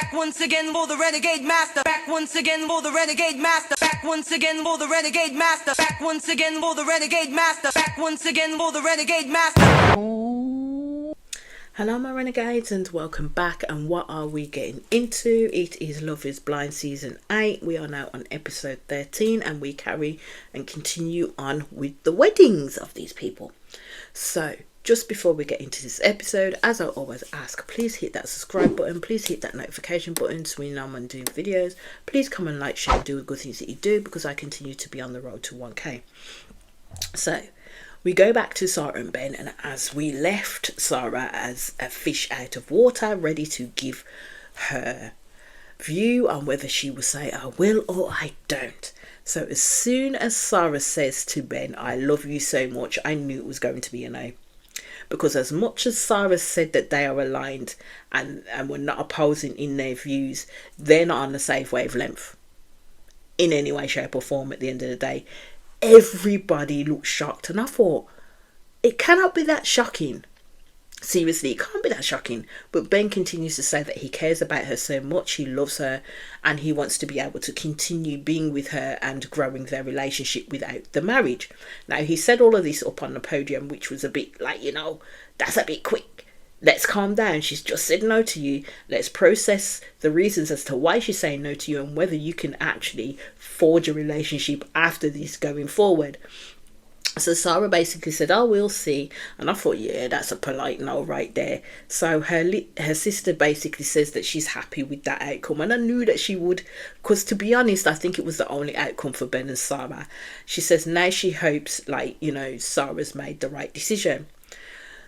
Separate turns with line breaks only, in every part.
Back once again for the renegade master. Back once again for the renegade master. Back once again for the renegade master. Back once again for the renegade master. Back once again for the renegade master.
Hello my renegades and welcome back, and what are we getting into? It is Love is Blind season 8. We are now on episode 13 and we carry and continue on with the weddings of these people. So just before we get into this episode, as I always ask, please hit that subscribe button, please hit that notification button so we know I'm doing videos. Please comment, like, share and do the good things that you do, because I continue to be on the road to 1k. So we go back to Sarah and Ben, and as we left Sarah as a fish out of water, ready to give her view on whether she will say I will or I don't. So as soon as Sarah says to Ben, I love you so much, I knew it was going to be a no. Because as much as Sarah said that they are aligned and were not opposing in their views, they're not on the same wavelength in any way, shape or form at the end of the day. Everybody looked shocked, and I thought, it cannot be that shocking. Seriously, it can't be that shocking. But Ben continues to say that he cares about her so much, he loves her, and he wants to be able to continue being with her and growing their relationship without the marriage. Now, he said all of this up on the podium, which was a bit like, that's a bit quick. Let's calm down. She's just said no to you. Let's process the reasons as to why she's saying no to you and whether you can actually forge a relationship after this going forward. So Sarah basically said, oh, we'll see. And I thought, yeah, that's a polite no right there. So her sister basically says that she's happy with that outcome. And I knew that she would, because to be honest, I think it was the only outcome for Ben and Sarah. She says now she hopes, Sarah's made the right decision.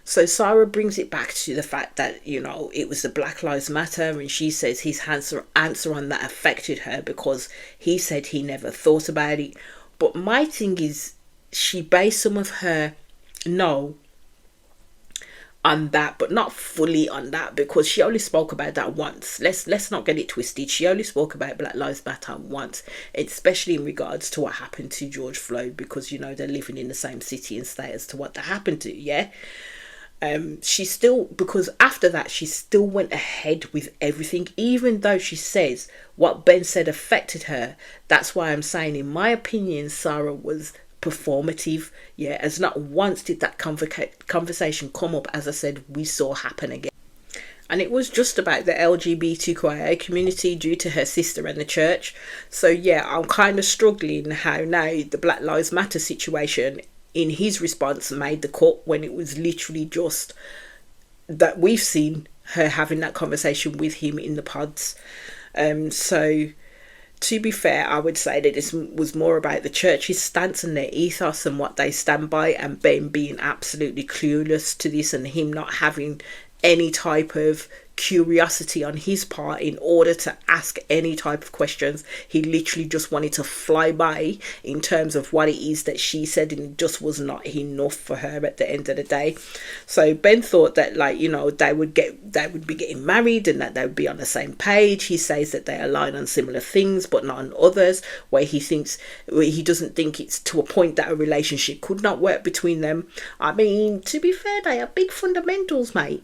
So Sarah brings it back to the fact that, it was the Black Lives Matter, and she says his answer on that affected her because he said he never thought about it. But my thing is, she based some of her no on that, but not fully on that, because she only spoke about that once. Let's not get it twisted. She only spoke about Black Lives Matter once, especially in regards to what happened to George Floyd, because they're living in the same city and state as to what that happened to. She still, because after that she still went ahead with everything, even though she says what Ben said affected her. That's why I'm saying, in my opinion, Sarah was performative, as not once did that conversation come up, as I said, we saw happen again. And it was just about the LGBTQIA community due to her sister and the church. So I'm kind of struggling how now the Black Lives Matter situation in his response made the cut, when it was literally just that we've seen her having that conversation with him in the pods. So to be fair, I would say that this was more about the church's stance and their ethos and what they stand by, and Ben being absolutely clueless to this and him not having any type of curiosity on his part in order to ask any type of questions. He literally just wanted to fly by in terms of what it is that she said, and it just was not enough for her at the end of the day. So Ben thought that they would be getting married and that they would be on the same page. He says that they align on similar things but not on others, where he doesn't think it's to a point that a relationship could not work between them. I mean, to be fair, they are big fundamentals, mate,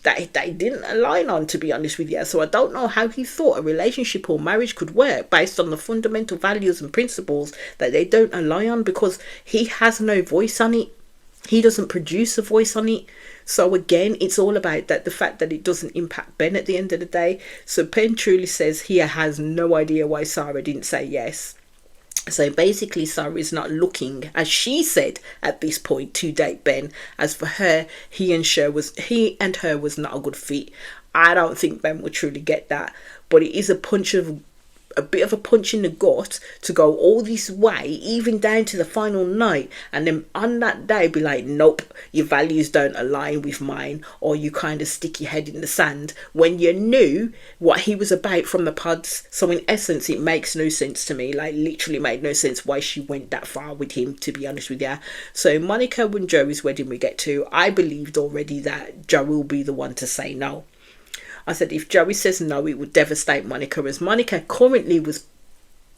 that they didn't align on, to be honest with you. So I don't know how he thought a relationship or marriage could work based on the fundamental values and principles that they don't align on, because he has no voice on it. He doesn't produce a voice on it. So again, it's all about that, the fact that it doesn't impact Ben at the end of the day. So Ben truly says he has no idea why Sarah didn't say yes. So basically, Sarah is not looking, as she said at this point, to date Ben. As for her, he and her was not a good fit. I don't think Ben will truly get that, but it is a bit of a punch in the gut to go all this way, even down to the final night, and then on that day be like, nope, your values don't align with mine, or you kind of stick your head in the sand, when you knew what he was about from the pods. So in essence, it makes no sense to me, literally made no sense why she went that far with him, to be honest with you. So Monica and Joey's wedding we get to, I believed already that Joe will be the one to say no. I said if Joey says no, it would devastate Monica, as Monica currently was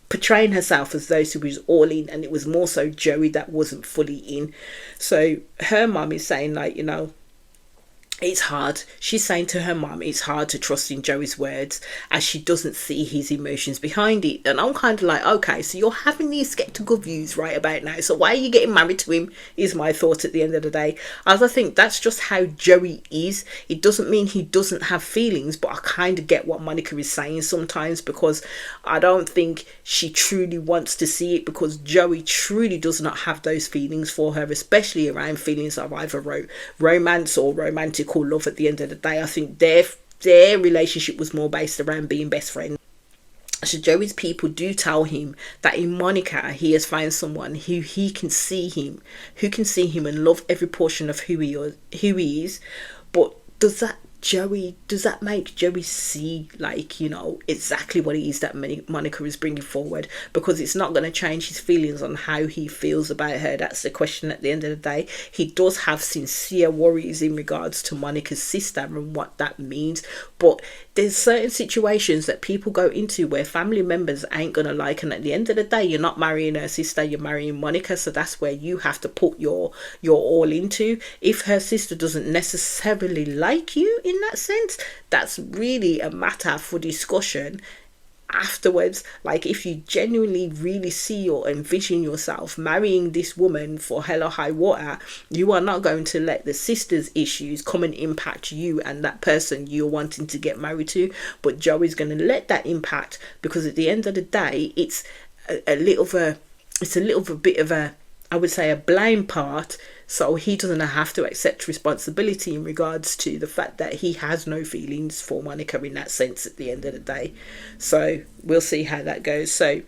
portraying herself as those who was all in, and it was more so Joey that wasn't fully in. So her mum is saying it's hard. She's saying to her mum, it's hard to trust in Joey's words as she doesn't see his emotions behind it. And I'm kind of like, okay, so you're having these skeptical views right about now. So why are you getting married to him? Is my thought at the end of the day. As I think that's just how Joey is. It doesn't mean he doesn't have feelings, but I kind of get what Monica is saying sometimes, because I don't think she truly wants to see it, because Joey truly does not have those feelings for her, especially around feelings of either romance or romantic or love. At the end of the day, I think their relationship was more based around being best friends. So Joey's people do tell him that in Monica he has found someone who can see him and love every portion of who he is. But does that make Joey see, like, you know, exactly what it is that Monica is bringing forward? Because it's not going to change his feelings on how he feels about her. That's the question at the end of the day. He does have sincere worries in regards to Monica's sister and what that means, but there's certain situations that people go into where family members ain't going to like, and at the end of the day, you're not marrying her sister, you're marrying Monica. So that's where you have to put your all into. If her sister doesn't necessarily like you in that sense, that's really a matter for discussion afterwards. Like, if you genuinely really see or envision yourself marrying this woman for hell or high water, you are not going to let the sister's issues come and impact you and that person you're wanting to get married to. But Joey's going to let that impact, because at the end of the day, it's a little bit of a, I would say, a blind part, so he doesn't have to accept responsibility in regards to the fact that he has no feelings for Monica in that sense at the end of the day. So we'll see how that goes. So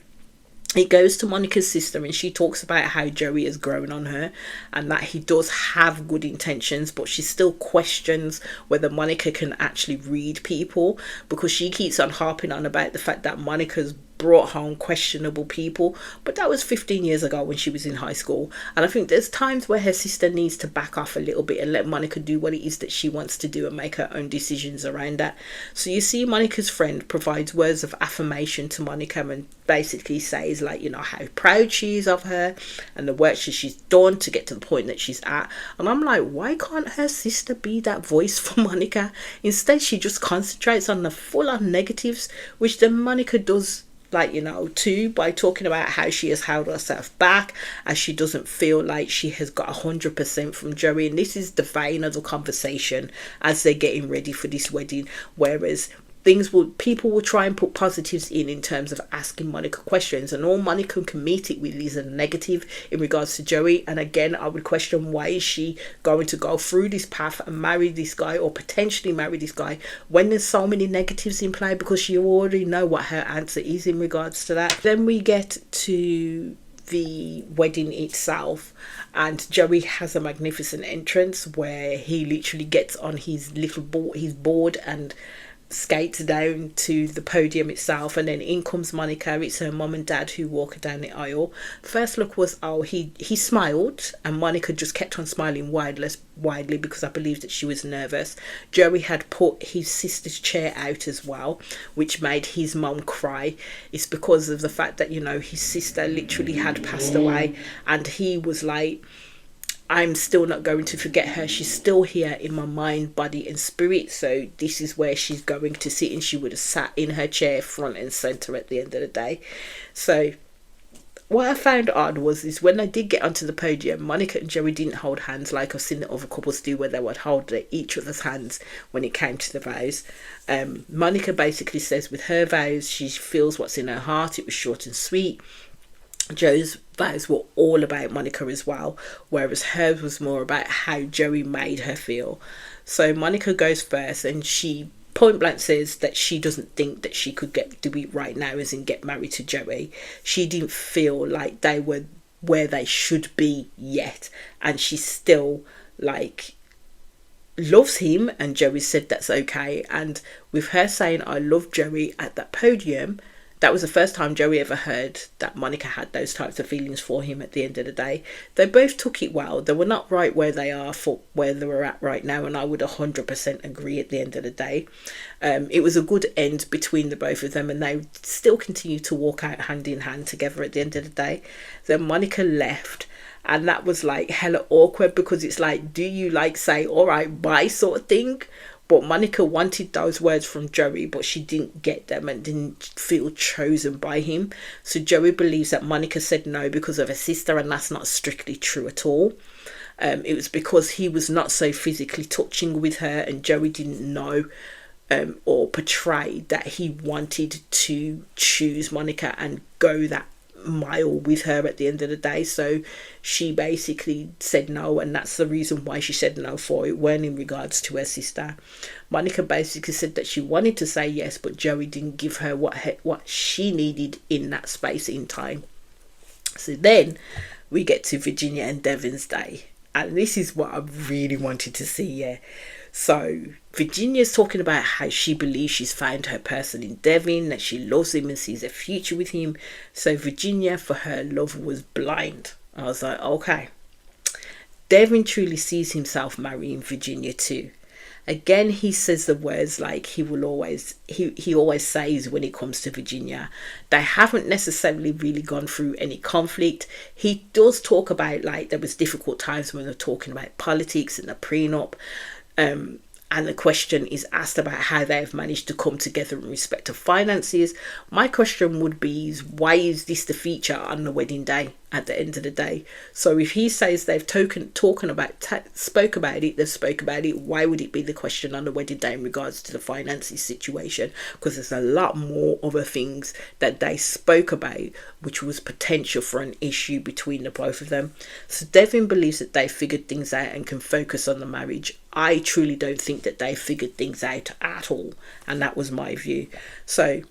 it goes to Monica's sister, and she talks about how Joey has grown on her and that he does have good intentions, but she still questions whether Monica can actually read people, because she keeps on harping on about the fact that Monica's brought home questionable people, but that was 15 years ago when she was in high school. And I think there's times where her sister needs to back off a little bit and let Monica do what it is that she wants to do and make her own decisions around that. So you see Monica's friend provides words of affirmation to Monica and basically says, like, you know, how proud she is of her and the work she's done to get to the point that she's at. And I'm like, why can't her sister be that voice for Monica? Instead, she just concentrates on the full-on negatives, which then Monica does, like, you know, too, by talking about how she has held herself back, as she doesn't feel like she has got 100% from Joey. And this is the vein of the conversation as they're getting ready for this wedding, whereas people will try and put positives in terms of asking Monica questions, and all Monica can meet it with is a negative in regards to Joey. And again, I would question, why is she going to go through this path and marry this guy, or potentially marry this guy, when there's so many negatives in play? Because you already know what her answer is in regards to that. Then we get to the wedding itself, and Joey has a magnificent entrance where he literally gets on his board and skates down to the podium itself, and then in comes Monica. It's her mum and dad who walk her down the aisle. First look was, he smiled, and Monica just kept on smiling widely because I believe that she was nervous. Joey had put his sister's chair out as well, which made his mum cry. It's because of the fact that, you know, his sister literally had passed away, and he was like, I'm still not going to forget her. She's still here in my mind, body and spirit. So this is where she's going to sit, and she would have sat in her chair front and centre at the end of the day. So what I found odd is when I did get onto the podium, Monica and Joey didn't hold hands like I've seen the other couples do, where they would hold each other's hands when it came to the vows. Monica basically says with her vows, she feels what's in her heart. It was short and sweet. Joe's vows were all about Monica as well, whereas hers was more about how Joey made her feel. So Monica goes first, and she point blank says that she doesn't think that she could do it right now, as in get married to Joey. She didn't feel like they were where they should be yet, and she still loves him, and Joey said that's okay. And with her saying I love Joey at that podium, that was the first time Joey ever heard that Monica had those types of feelings for him at the end of the day. They both took it well. They were not right where they are for where they were at right now, and I would 100% agree at the end of the day. It was a good end between the both of them, and they still continue to walk out hand in hand together at the end of the day. Then Monica left, And that was like hella awkward, because it's like, do you like say, all right, bye sort of thing? But Monica wanted those words from Joey, but she didn't get them and didn't feel chosen by him. So Joey believes that Monica said no because of her sister, and that's not strictly true at all. It was because he was not so physically touching with her, and Joey didn't know or portray that he wanted to choose Monica and go that mile with her at the end of the day. So she basically said no, and that's the reason why she said no for it, weren't in regards to her sister. Monica basically said that she wanted to say yes, but Joey didn't give her what she needed in that space in time. So then we get to Virginia and Devon's day, and this is what I really wanted to see. So Virginia's talking about how she believes she's found her person in Devon, that she loves him and sees a future with him. So Virginia, for her, love was blind. I was like, okay. Devon truly sees himself marrying Virginia too. Again, he says the words like he always says when it comes to Virginia. They haven't necessarily really gone through any conflict. He does talk about like there was difficult times when they're talking about politics and the prenup. And the question is asked about how they have managed to come together in respect to finances. My question would be, why is this the feature on the wedding day at the end of the day? So if he says they've spoke about it, why would it be the question on the wedding day in regards to the finances situation? Because there's a lot more other things that they spoke about which was potential for an issue between the both of them. So Devin believes that they figured things out and can focus on the marriage. I truly don't think that they figured things out at all, and that was my view. So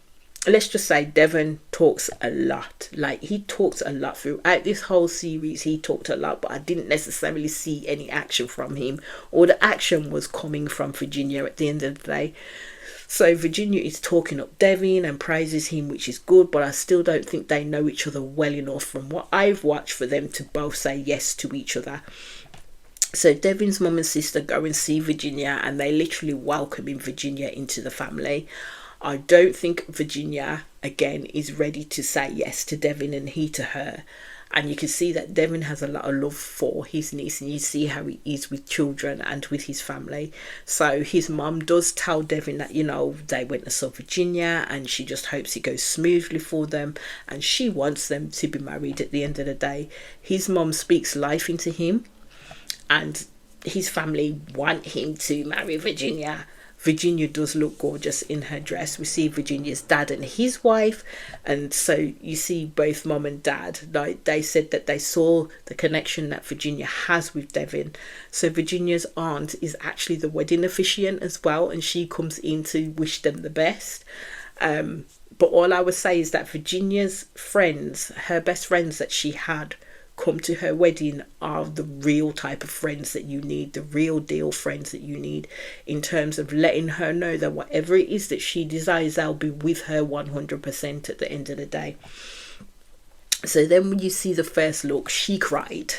let's just say Devon talks a lot. Like, he talks a lot throughout this whole series. He talked a lot, but I didn't necessarily see any action from him, or the action was coming from Virginia at the end of the day. So Virginia is talking up Devon and praises him, which is good, but I still don't think they know each other well enough from what I've watched for them to both say yes to each other. So Devon's mum and sister go and see Virginia, and they literally welcoming Virginia into the family. I don't think Virginia, again, is ready to say yes to Devon and he to her. And you can see that Devon has a lot of love for his niece, and you see how he is with children and with his family. So his mum does tell Devon that, you know, they went to see Virginia and she just hopes it goes smoothly for them, and she wants them to be married at the end of the day. His mum speaks life into him, and his family want him to marry Virginia. Virginia does look gorgeous in her dress. We see Virginia's dad and his wife, and so you see both mum and dad. Like, they said that they saw the connection that Virginia has with Devon. So Virginia's aunt is actually the wedding officiant as well, and she comes in to wish them the best. But all I would say is that Virginia's friends, her best friends that she had come to her wedding, are the real type of friends that you need, the real deal friends that you need, in terms of letting her know that whatever it is that she desires, they'll be with her 100% at the end of the day. So then when you see the first look, she cried,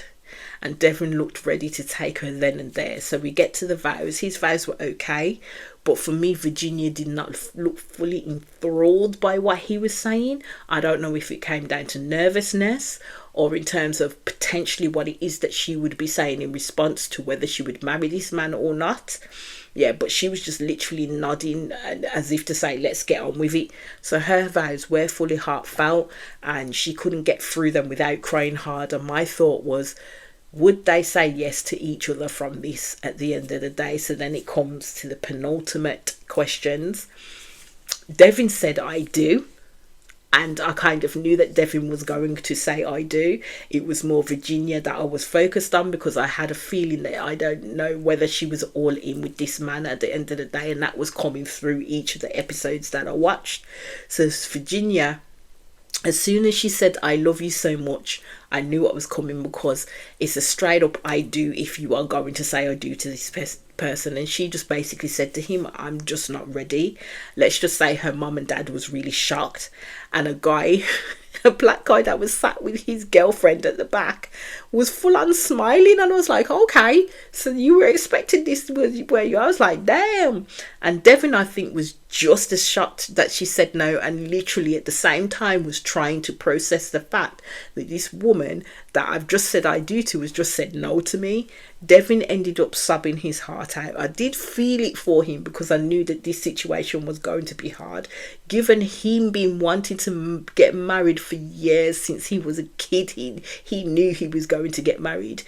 and Devon looked ready to take her then and there. So we get to the vows. His vows were okay, but for me, Virginia did not look fully enthralled by what he was saying. I don't know if it came down to nervousness, or in terms of potentially what it is that she would be saying in response to whether she would marry this man or not. Yeah, but she was just literally nodding as if to say, let's get on with it. So her vows were fully heartfelt, and she couldn't get through them without crying hard. And my thought was, would they say yes to each other from this at the end of the day? So then it comes to the penultimate questions. Devon said, I do. And I kind of knew that Devon was going to say I do. It was more Virginia that I was focused on, because I had a feeling that I don't know whether she was all in with this man at the end of the day. And that was coming through each of the episodes that I watched. So Virginia, as soon as she said, I love you so much, I knew what was coming, because it's a straight up I do if you are going to say I do to this person. And she just basically said to him, I'm just not ready. Let's just say her mum and dad was really shocked, and a guy, a black guy that was sat with his girlfriend at the back, was full on smiling, and I was like, okay, so you were expecting this, where you? I was like, damn. And Devin, I think, was just as shocked that she said no, and literally at the same time was trying to process the fact that this woman that I've just said I do to has just said no to me. Devin ended up sobbing his heart out. I did feel it for him because I knew that this situation was going to be hard, given him been wanting to get married for years. Since he was a kid, he knew he was going to get married,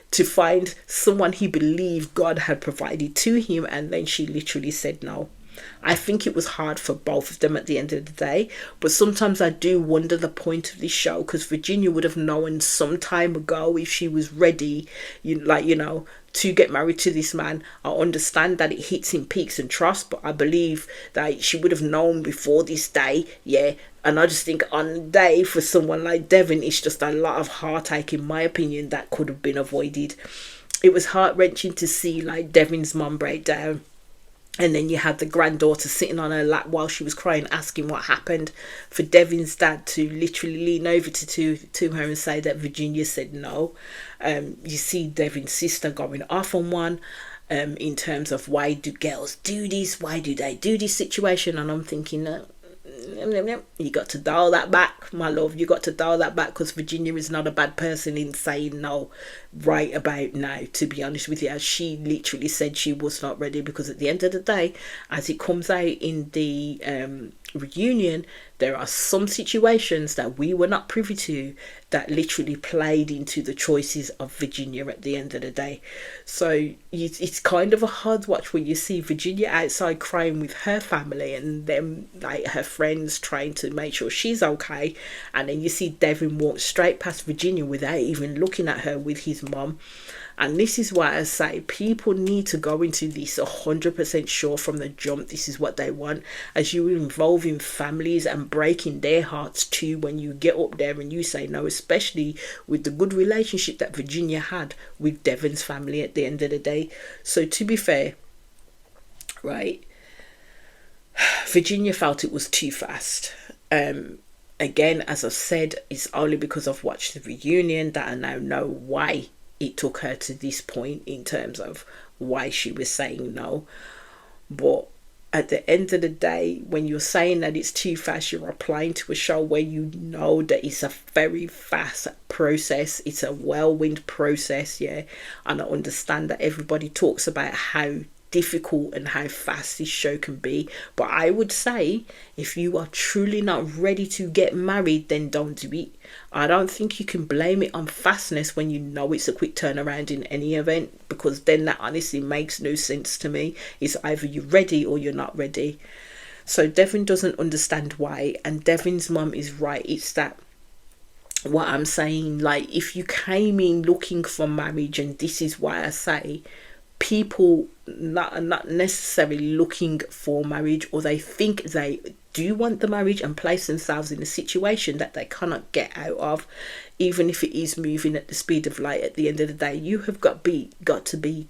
to find someone he believed God had provided to him, and then she literally said no. I think it was hard for both of them at the end of the day, but sometimes I do wonder the point of this show, because Virginia would have known some time ago if she was ready, to get married to this man. I understand that it hits in peaks and troughs, but I believe that she would have known before this day, yeah. And I just think on the day, for someone like Devin, it's just a lot of heartache, in my opinion, that could have been avoided. It was heart-wrenching to see Devin's mum break down. And then you had the granddaughter sitting on her lap while she was crying, asking what happened. For Devin's dad to literally lean over to her and say that Virginia said no. You see Devin's sister going off on one, in terms of, why do girls do this? Why do they do this situation? And I'm thinking, you got to dial that back, my love. You got to dial that back, because Virginia is not a bad person in saying no right about now, to be honest with you. As she literally said she was not ready, because at the end of the day, as it comes out in the reunion, there are some situations that we were not privy to that literally played into the choices of Virginia at the end of the day. So it's kind of a hard watch when you see Virginia outside crying with her family, and them, her friends, trying to make sure she's okay, and then you see Devin walk straight past Virginia without even looking at her with his mum. And this is why I say people need to go into this 100% sure from the jump this is what they want, as you involve in families and breaking their hearts too when you get up there and you say no, especially with the good relationship that Virginia had with Devin's family at the end of the day. So to be fair, right, Virginia felt it was too fast. Again, as I've said, it's only because I've watched the reunion that I now know why it took her to this point, in terms of why she was saying no. But at the end of the day, when you're saying that it's too fast, you're applying to a show where you know that it's a very fast process. It's a whirlwind process, yeah. And I understand that everybody talks about how difficult and how fast this show can be, but I would say if you are truly not ready to get married, then don't do it. I don't think you can blame it on fastness when you know it's a quick turnaround in any event, because then that honestly makes no sense to me. It's either you're ready or you're not ready. So Devin doesn't understand why, and Devin's mum is right. It's that, what I'm saying, if you came in looking for marriage, and this is why I say people not necessarily looking for marriage, or they think they do want the marriage and place themselves in a situation that they cannot get out of, even if it is moving at the speed of light. At the end of the day, you have got to be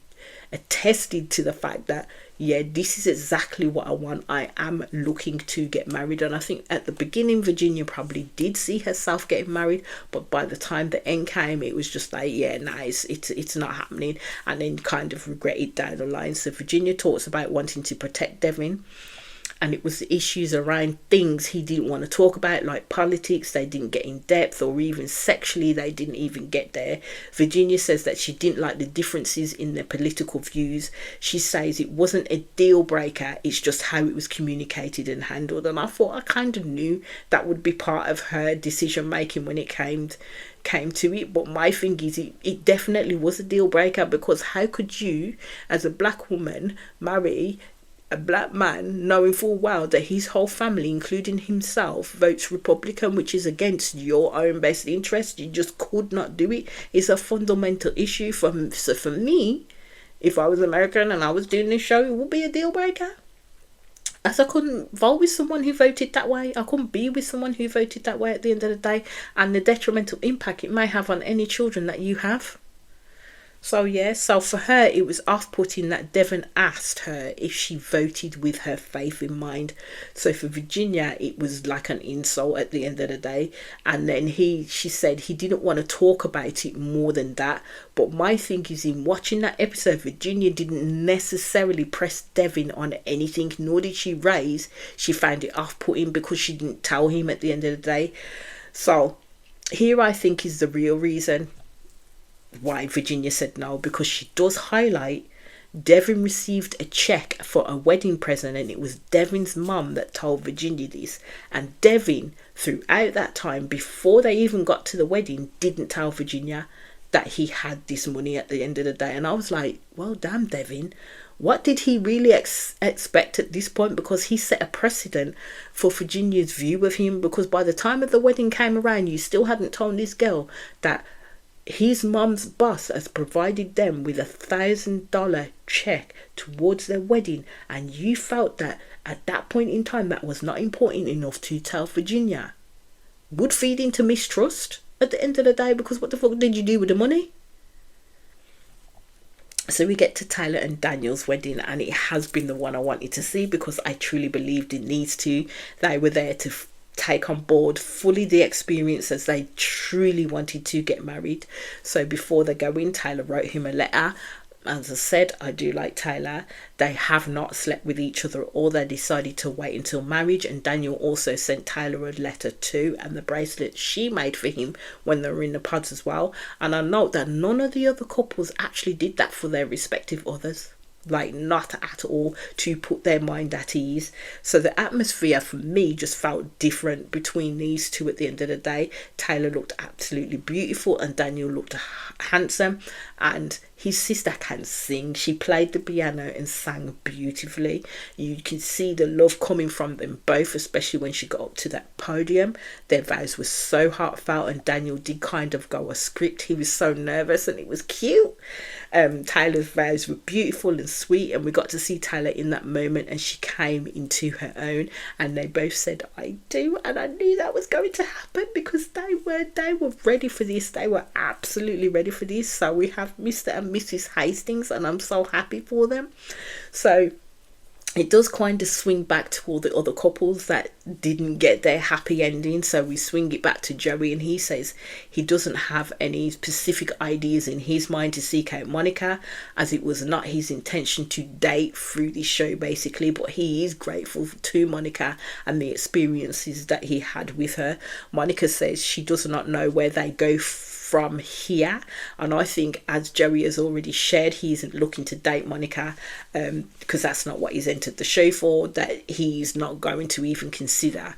attested to the fact that, yeah, this is exactly what I want. I am looking to get married. And I think at the beginning, Virginia probably did see herself getting married, but by the time the end came, it was just like, yeah, nice, it's not happening, and then kind of regretted down the line. So Virginia talks about wanting to protect Devin, and it was the issues around things he didn't want to talk about, like politics. They didn't get in depth, or even sexually, they didn't even get there. Virginia says that she didn't like the differences in their political views. She says it wasn't a deal breaker, it's just how it was communicated and handled. And I thought, I kind of knew that would be part of her decision making when it came to it. But my thing is, it definitely was a deal breaker, because how could you, as a black woman, marry a black man knowing full well that his whole family, including himself, votes Republican, which is against your own best interest? You just could not do it. It's a fundamental issue. So for me, if I was American and I was doing this show, it would be a deal breaker, as I couldn't vote with someone who voted that way. I couldn't be with someone who voted that way at the end of the day, and the detrimental impact it may have on any children that you have. So yeah, so for her it was off-putting that Devon asked her if she voted with her faith in mind. So for Virginia it was like an insult at the end of the day. And then she said he didn't want to talk about it more than that. But my thing is, in watching that episode, Virginia didn't necessarily press Devon on anything, nor did she raise. She found it off-putting because she didn't tell him at the end of the day. So here I think is the real reason why Virginia said no, because she does highlight Devon received a check for a wedding present, and it was Devon's mum that told Virginia this. And Devon, throughout that time, before they even got to the wedding, didn't tell Virginia that he had this money at the end of the day. And I was like, well, damn, Devon, what did he really expect at this point? Because he set a precedent for Virginia's view of him, because by the time of the wedding came around, you still hadn't told this girl that his mum's boss has provided them with $1,000 check towards their wedding, and you felt that at that point in time that was not important enough to tell Virginia. Would feed into mistrust at the end of the day, because what the fuck did you do with the money? So we get to Tyler and Daniel's wedding, and it has been the one I wanted to see, because I truly believed in these two. They were there to take on board fully the experience, as they truly wanted to get married. So before they go in, Tyler wrote him a letter. As I said, I do like Tyler. They have not slept with each other, or they decided to wait until marriage. And Daniel also sent Tyler a letter too, and the bracelet she made for him when they were in the pods as well. And I note that none of the other couples actually did that for their respective others. Like, not at all, to put their mind at ease. So the atmosphere for me just felt different between these two at the end of the day. Tyler looked absolutely beautiful and Daniel looked handsome, and his sister can sing. She played the piano and sang beautifully. You could see the love coming from them both, especially when she got up to that podium. Their vows were so heartfelt, and Daniel did kind of go a script. He was so nervous, and it was cute. Tyler's vows were beautiful and sweet, and we got to see Tyler in that moment, and she came into her own, and they both said I do, and I knew that was going to happen, because they were ready for this. They were absolutely ready for this. So we have Mr. and Mrs. Hastings, and I'm so happy for them. So it does kind of swing back to all the other couples that didn't get their happy ending. So we swing it back to Joey, and he says he doesn't have any specific ideas in his mind to seek out Monica, as it was not his intention to date through this show basically, but he is grateful to Monica and the experiences that he had with her. Monica says she does not know where they go from here, and I think, as Joey has already shared, he isn't looking to date Monica, because that's not what he's entered the show for. That he's not going to even consider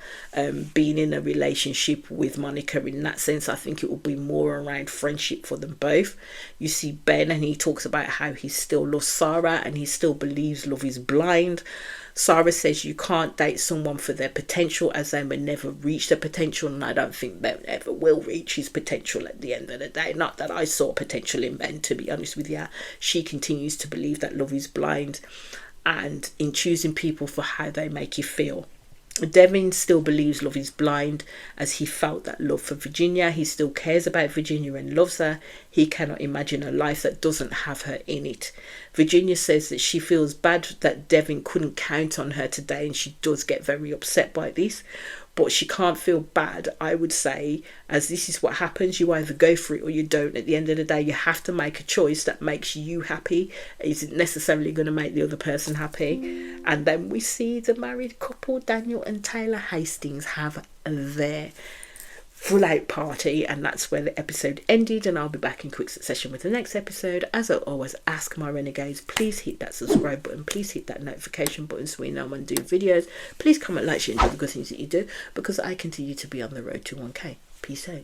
being in a relationship with Monica in that sense. I think it will be more around friendship for them both. You see Ben, and he talks about how he still loves Sarah and he still believes love is blind. Sarah says you can't date someone for their potential, as they may never reach their potential, and I don't think they ever will reach his potential at the end of the day. Not that I saw potential in Ben, to be honest with you. She continues to believe that love is blind, and in choosing people for how they make you feel. Devin still believes love is blind, as he felt that love for Virginia. He still cares about Virginia and loves her. He cannot imagine a life that doesn't have her in it. Virginia says that she feels bad that Devin couldn't count on her today, and she does get very upset by this. But she can't feel bad, I would say, as this is what happens. You either go for it or you don't. At the end of the day, you have to make a choice that makes you happy. It isn't necessarily going to make the other person happy. And then we see the married couple, Daniel and Taylor Hastings, have their full out party, and that's where the episode ended. And I'll be back in quick succession with the next episode. As I always ask my renegades, please hit that subscribe button, please hit that notification button so we know when I do videos. Please comment, like, share, and do the good things that you do, because I continue to be on the road to 1k. Peace out.